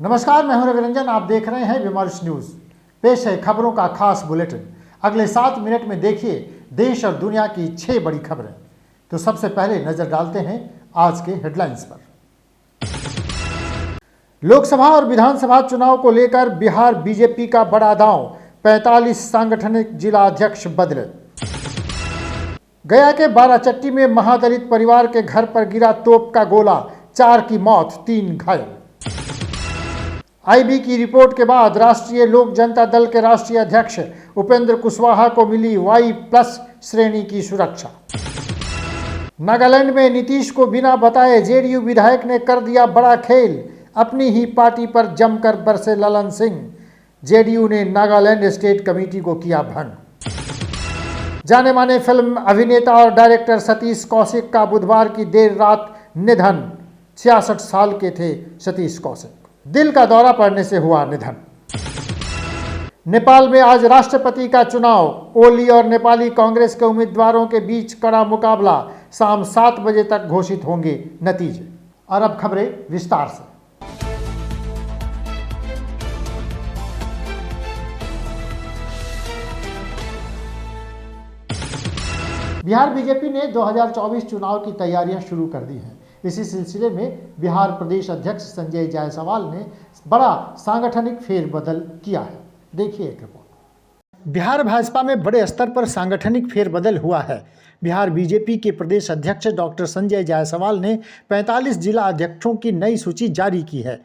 नमस्कार, मैं हूं रविरंजन। आप देख रहे हैं विमर्श न्यूज। पेश है खबरों का खास बुलेटिन। अगले 7 मिनट में देखिए देश और दुनिया की 6 बड़ी खबरें। तो सबसे पहले नजर डालते हैं आज के हेडलाइंस पर। लोकसभा और विधानसभा चुनाव को लेकर बिहार बीजेपी का बड़ा दांव, 45 सांगठनिक जिला अध्यक्ष बदले। गया के बाराचट्टी में महादलित परिवार के घर पर गिरा तोप का गोला, 4 की मौत, 3 घायल। आईबी की रिपोर्ट के बाद राष्ट्रीय लोक जनता दल के राष्ट्रीय अध्यक्ष उपेंद्र कुशवाहा को मिली Y+ श्रेणी की सुरक्षा। नागालैंड में नीतीश को बिना बताए जेडीयू विधायक ने कर दिया बड़ा खेल, अपनी ही पार्टी पर जमकर बरसे ललन सिंह। जेडीयू ने नागालैंड स्टेट कमेटी को किया भंग। जाने माने फिल्म अभिनेता और डायरेक्टर सतीश कौशिक का बुधवार की देर रात निधन। 66 साल के थे सतीश कौशिक। दिल का दौरा पड़ने से हुआ निधन। नेपाल में आज राष्ट्रपति का चुनाव, ओली और नेपाली कांग्रेस के उम्मीदवारों के बीच कड़ा मुकाबला। शाम 7 बजे तक घोषित होंगे नतीजे। और अब खबरें विस्तार से। बिहार बीजेपी ने 2024 चुनाव की तैयारियां शुरू कर दी हैं। इसी सिलसिले में बिहार प्रदेश अध्यक्ष संजय जायसवाल ने बड़ा सांगठनिक फेरबदल किया है। देखिए एक रिपोर्ट। बिहार भाजपा में बड़े स्तर पर सांगठनिक फेरबदल हुआ है। बिहार बीजेपी के प्रदेश अध्यक्ष डॉक्टर संजय जायसवाल ने 45 जिला अध्यक्षों की नई सूची जारी की है।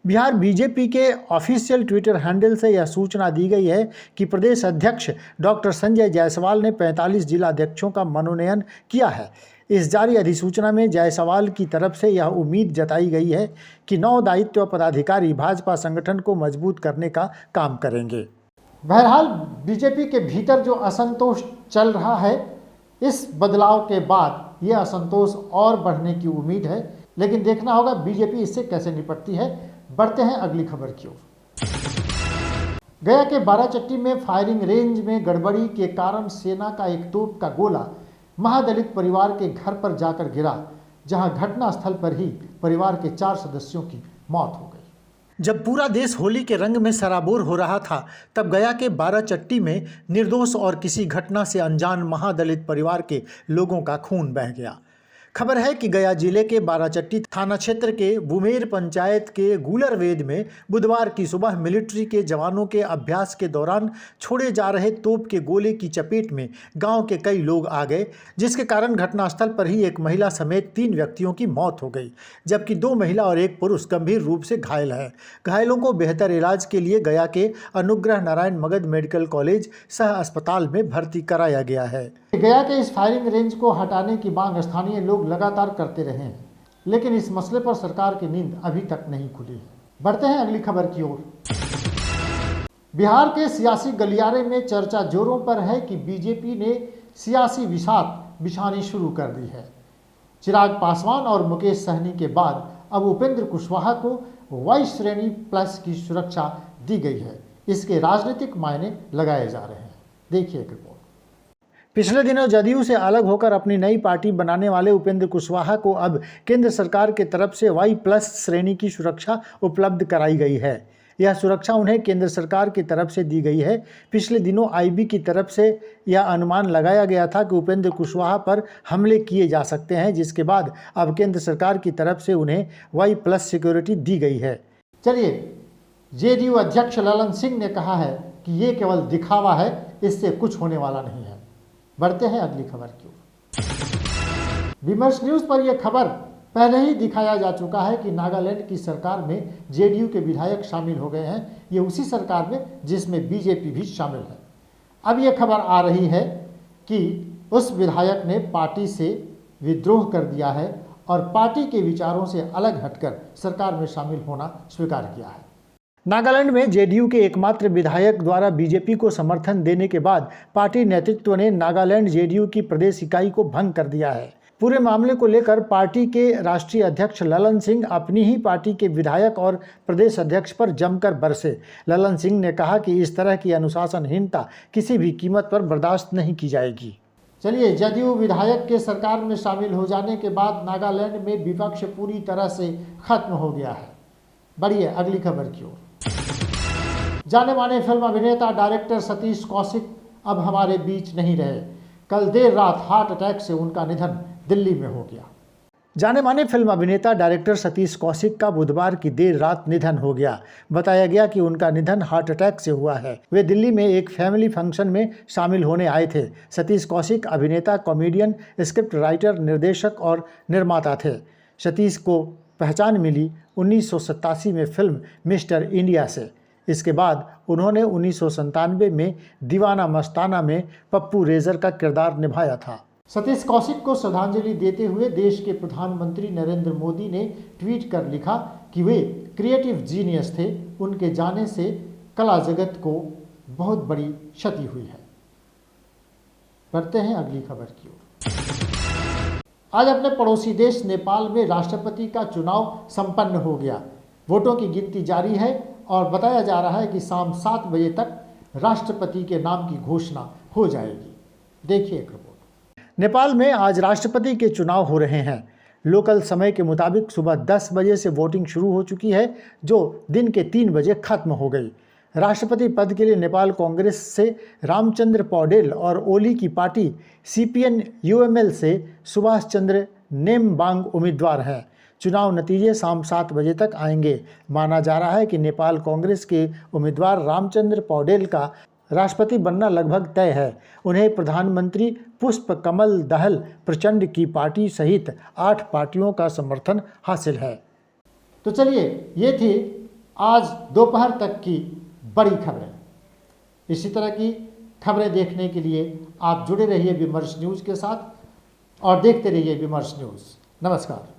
बिहार बीजेपी के ऑफिशियल ट्विटर हैंडल से यह सूचना दी गई है कि प्रदेश अध्यक्ष डॉक्टर संजय जायसवाल ने 45 जिला अध्यक्षों का मनोनयन किया है। इस जारी अधिसूचना में जायसवाल की तरफ से यह उम्मीद जताई गई है कि नौ दायित्व पदाधिकारी भाजपा संगठन को मजबूत करने का काम करेंगे। बहरहाल बीजेपी के भीतर जो असंतोष चल रहा है, इस बदलाव के बाद यह असंतोष और बढ़ने की उम्मीद है, लेकिन देखना होगा बीजेपी इससे कैसे निपटती है। बढ़ते हैं अगली खबर की ओर। गया के बाराचट्टी में फायरिंग रेंज में गड़बड़ी के कारण सेना का एक तोप का गोला महादलित परिवार के घर पर जाकर गिरा, जहां घटनास्थल पर ही परिवार के 4 सदस्यों की मौत हो गई। जब पूरा देश होली के रंग में सराबोर हो रहा था, तब गया के बाराचट्टी में निर्दोष और किसी घटना से अनजान महादलित परिवार के लोगों का खून बह गया। खबर है कि गया जिले के बाराचट्टी थाना क्षेत्र के बुमेर पंचायत के गुलरवेद में बुधवार की सुबह मिलिट्री के जवानों के अभ्यास के दौरान छोड़े जा रहे तोप के गोले की चपेट में गांव के कई लोग आ गए, जिसके कारण घटनास्थल पर ही एक महिला समेत 3 व्यक्तियों की मौत हो गई, जबकि 2 महिला और 1 पुरुष गंभीर रूप से घायल है। घायलों को बेहतर इलाज के लिए गया के अनुग्रह नारायण मगध मेडिकल कॉलेज सह अस्पताल में भर्ती कराया गया है। गया के इस फायरिंग रेंज को हटाने की मांग स्थानीय लोग लगातार करते रहे हैं, लेकिन इस मसले पर सरकार की नींद अभी तक नहीं खुली है। बढ़ते हैं अगली खबर की ओर। बिहार के सियासी गलियारे में चर्चा जोरों पर है कि बीजेपी ने सियासी बिसात बिछानी शुरू कर दी है। चिराग पासवान और मुकेश सहनी के बाद अब उपेंद्र कुशवाहा को Y श्रेणी प्लस की सुरक्षा दी गई है। इसके राजनीतिक मायने लगाए जा रहे हैं। देखिए एक रिपोर्ट। पिछले दिनों जदयू से अलग होकर अपनी नई पार्टी बनाने वाले उपेंद्र कुशवाहा को अब केंद्र सरकार की तरफ से Y+ श्रेणी की सुरक्षा उपलब्ध कराई गई है। यह सुरक्षा उन्हें केंद्र सरकार की तरफ से दी गई है। पिछले दिनों आईबी की तरफ से यह अनुमान लगाया गया था कि उपेंद्र कुशवाहा पर हमले किए जा सकते हैं, जिसके बाद अब केंद्र सरकार की तरफ से उन्हें Y+ सिक्योरिटी दी गई है। चलिए, जेडीयू अध्यक्ष ललन सिंह ने कहा है कि ये केवल दिखावा है, इससे कुछ होने वाला नहीं है। बढ़ते हैं अगली खबर की ओर। विमर्श न्यूज पर यह खबर पहले ही दिखाया जा चुका है कि नागालैंड की सरकार में जेडीयू के विधायक शामिल हो गए हैं। ये उसी सरकार में जिसमें बीजेपी भी शामिल है। अब यह खबर आ रही है कि उस विधायक ने पार्टी से विद्रोह कर दिया है और पार्टी के विचारों से अलग हटकर सरकार में शामिल होना स्वीकार किया है। नागालैंड में जेडीयू के एकमात्र विधायक द्वारा बीजेपी को समर्थन देने के बाद पार्टी नेतृत्व ने नागालैंड जेडीयू की प्रदेश इकाई को भंग कर दिया है। पूरे मामले को लेकर पार्टी के राष्ट्रीय अध्यक्ष ललन सिंह अपनी ही पार्टी के विधायक और प्रदेश अध्यक्ष पर जमकर बरसे। ललन सिंह ने कहा कि इस तरह की अनुशासनहीनता किसी भी कीमत पर बर्दाश्त नहीं की जाएगी। चलिए, जदयू विधायक के सरकार में शामिल हो जाने के बाद नागालैंड में विपक्ष पूरी तरह से खत्म हो गया है। बढ़िए अगली खबर की ओर। जाने माने फिल्म अभिनेता डायरेक्टर सतीश कौशिक अब हमारे बीच नहीं रहे। कल देर रात हार्ट अटैक से उनका निधन दिल्ली में हो गया। जाने माने फिल्म अभिनेता डायरेक्टर सतीश कौशिक का बुधवार की देर रात निधन हो गया। बताया गया कि उनका निधन हार्ट अटैक से हुआ है। वे दिल्ली में एक फैमिली फंक्शन में शामिल होने आए थे। सतीश कौशिक अभिनेता, कॉमेडियन, स्क्रिप्ट राइटर, निर्देशक और निर्माता थे। सतीश को पहचान मिली 1987 में फिल्म मिस्टर इंडिया से। इसके बाद उन्होंने 1997 में दीवाना मस्ताना में पप्पू रेजर का किरदार निभाया था। सतीश कौशिक को श्रद्धांजलि देते हुए देश के प्रधानमंत्री नरेंद्र मोदी ने ट्वीट कर लिखा कि वे क्रिएटिव जीनियस थे। उनके जाने से कला जगत को बहुत बड़ी क्षति हुई है। बढ़ते हैं अगली खबर की ओर। आज अपने पड़ोसी देश नेपाल में राष्ट्रपति का चुनाव संपन्न हो गया। वोटों की गिनती जारी है और बताया जा रहा है कि शाम 7 बजे तक राष्ट्रपति के नाम की घोषणा हो जाएगी। देखिए एक रिपोर्ट। नेपाल में आज राष्ट्रपति के चुनाव हो रहे हैं। लोकल समय के मुताबिक सुबह 10 बजे से वोटिंग शुरू हो चुकी है, जो दिन के 3 बजे खत्म हो गई। राष्ट्रपति पद के लिए नेपाल कांग्रेस से रामचंद्र पौडेल और ओली की पार्टी CPN UML से सुभाष चंद्र नेमबांग उम्मीदवार हैं। चुनाव नतीजे शाम 7 बजे तक आएंगे। माना जा रहा है कि नेपाल कांग्रेस के उम्मीदवार रामचंद्र पौडेल का राष्ट्रपति बनना लगभग तय है। उन्हें प्रधानमंत्री पुष्प कमल दहल प्रचंड की पार्टी सहित 8 पार्टियों का समर्थन हासिल है। तो चलिए, ये थी आज दोपहर तक की बड़ी खबरें। इसी तरह की खबरें देखने के लिए आप जुड़े रहिए विमर्श न्यूज़ के साथ और देखते रहिए विमर्श न्यूज़। नमस्कार।